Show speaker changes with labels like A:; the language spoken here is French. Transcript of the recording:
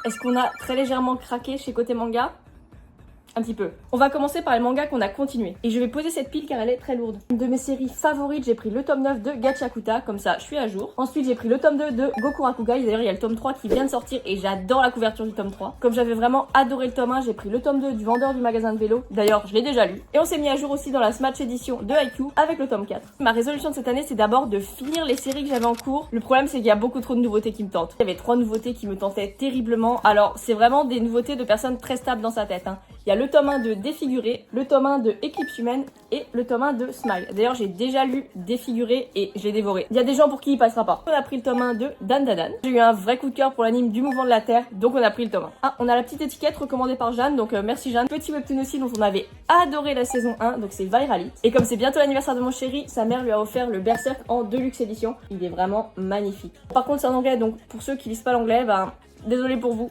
A: Est-ce qu'on a très légèrement craqué chez Côté Manga? Un petit peu. On va commencer par les mangas qu'on a continués. Et je vais poser cette pile car elle est très lourde. Une de mes séries favorites, j'ai pris le tome 9 de Gachakuta, comme ça je suis à jour. Ensuite j'ai pris le tome 2 de Goku Rakugai, d'ailleurs il y a le tome 3 qui vient de sortir et j'adore la couverture du tome 3. Comme j'avais vraiment adoré le tome 1, j'ai pris le tome 2 du vendeur du magasin de vélo, d'ailleurs je l'ai déjà lu. Et on s'est mis à jour aussi dans la Smash Edition de Haikyuu avec le tome 4. Ma résolution de cette année c'est d'abord de finir les séries que j'avais en cours. Le problème c'est qu'il y a beaucoup trop de nouveautés qui me tentent. Il y avait 3 nouveautés qui me tentaient terriblement. Alors c'est vraiment des nouveautés de personnes très stables dans sa tête. Il y a le tome 1 de Défiguré, le tome 1 de Eclipse Humaine et le tome 1 de Smile. D'ailleurs, j'ai déjà lu Défiguré et j'ai dévoré. Il y a des gens pour qui il passera pas. On a pris le tome 1 de Dan Dadan. J'ai eu un vrai coup de cœur pour l'anime du mouvement de la Terre, donc on a pris le tome 1. Ah, on a la petite étiquette recommandée par Jeanne, donc merci Jeanne. Petit webtoon aussi dont on avait adoré la saison 1, donc c'est Virality. Et comme c'est bientôt l'anniversaire de mon chéri, sa mère lui a offert le Berserk en Deluxe édition. Il est vraiment magnifique. Par contre, c'est en anglais, donc pour ceux qui lisent pas l'anglais, désolé pour vous.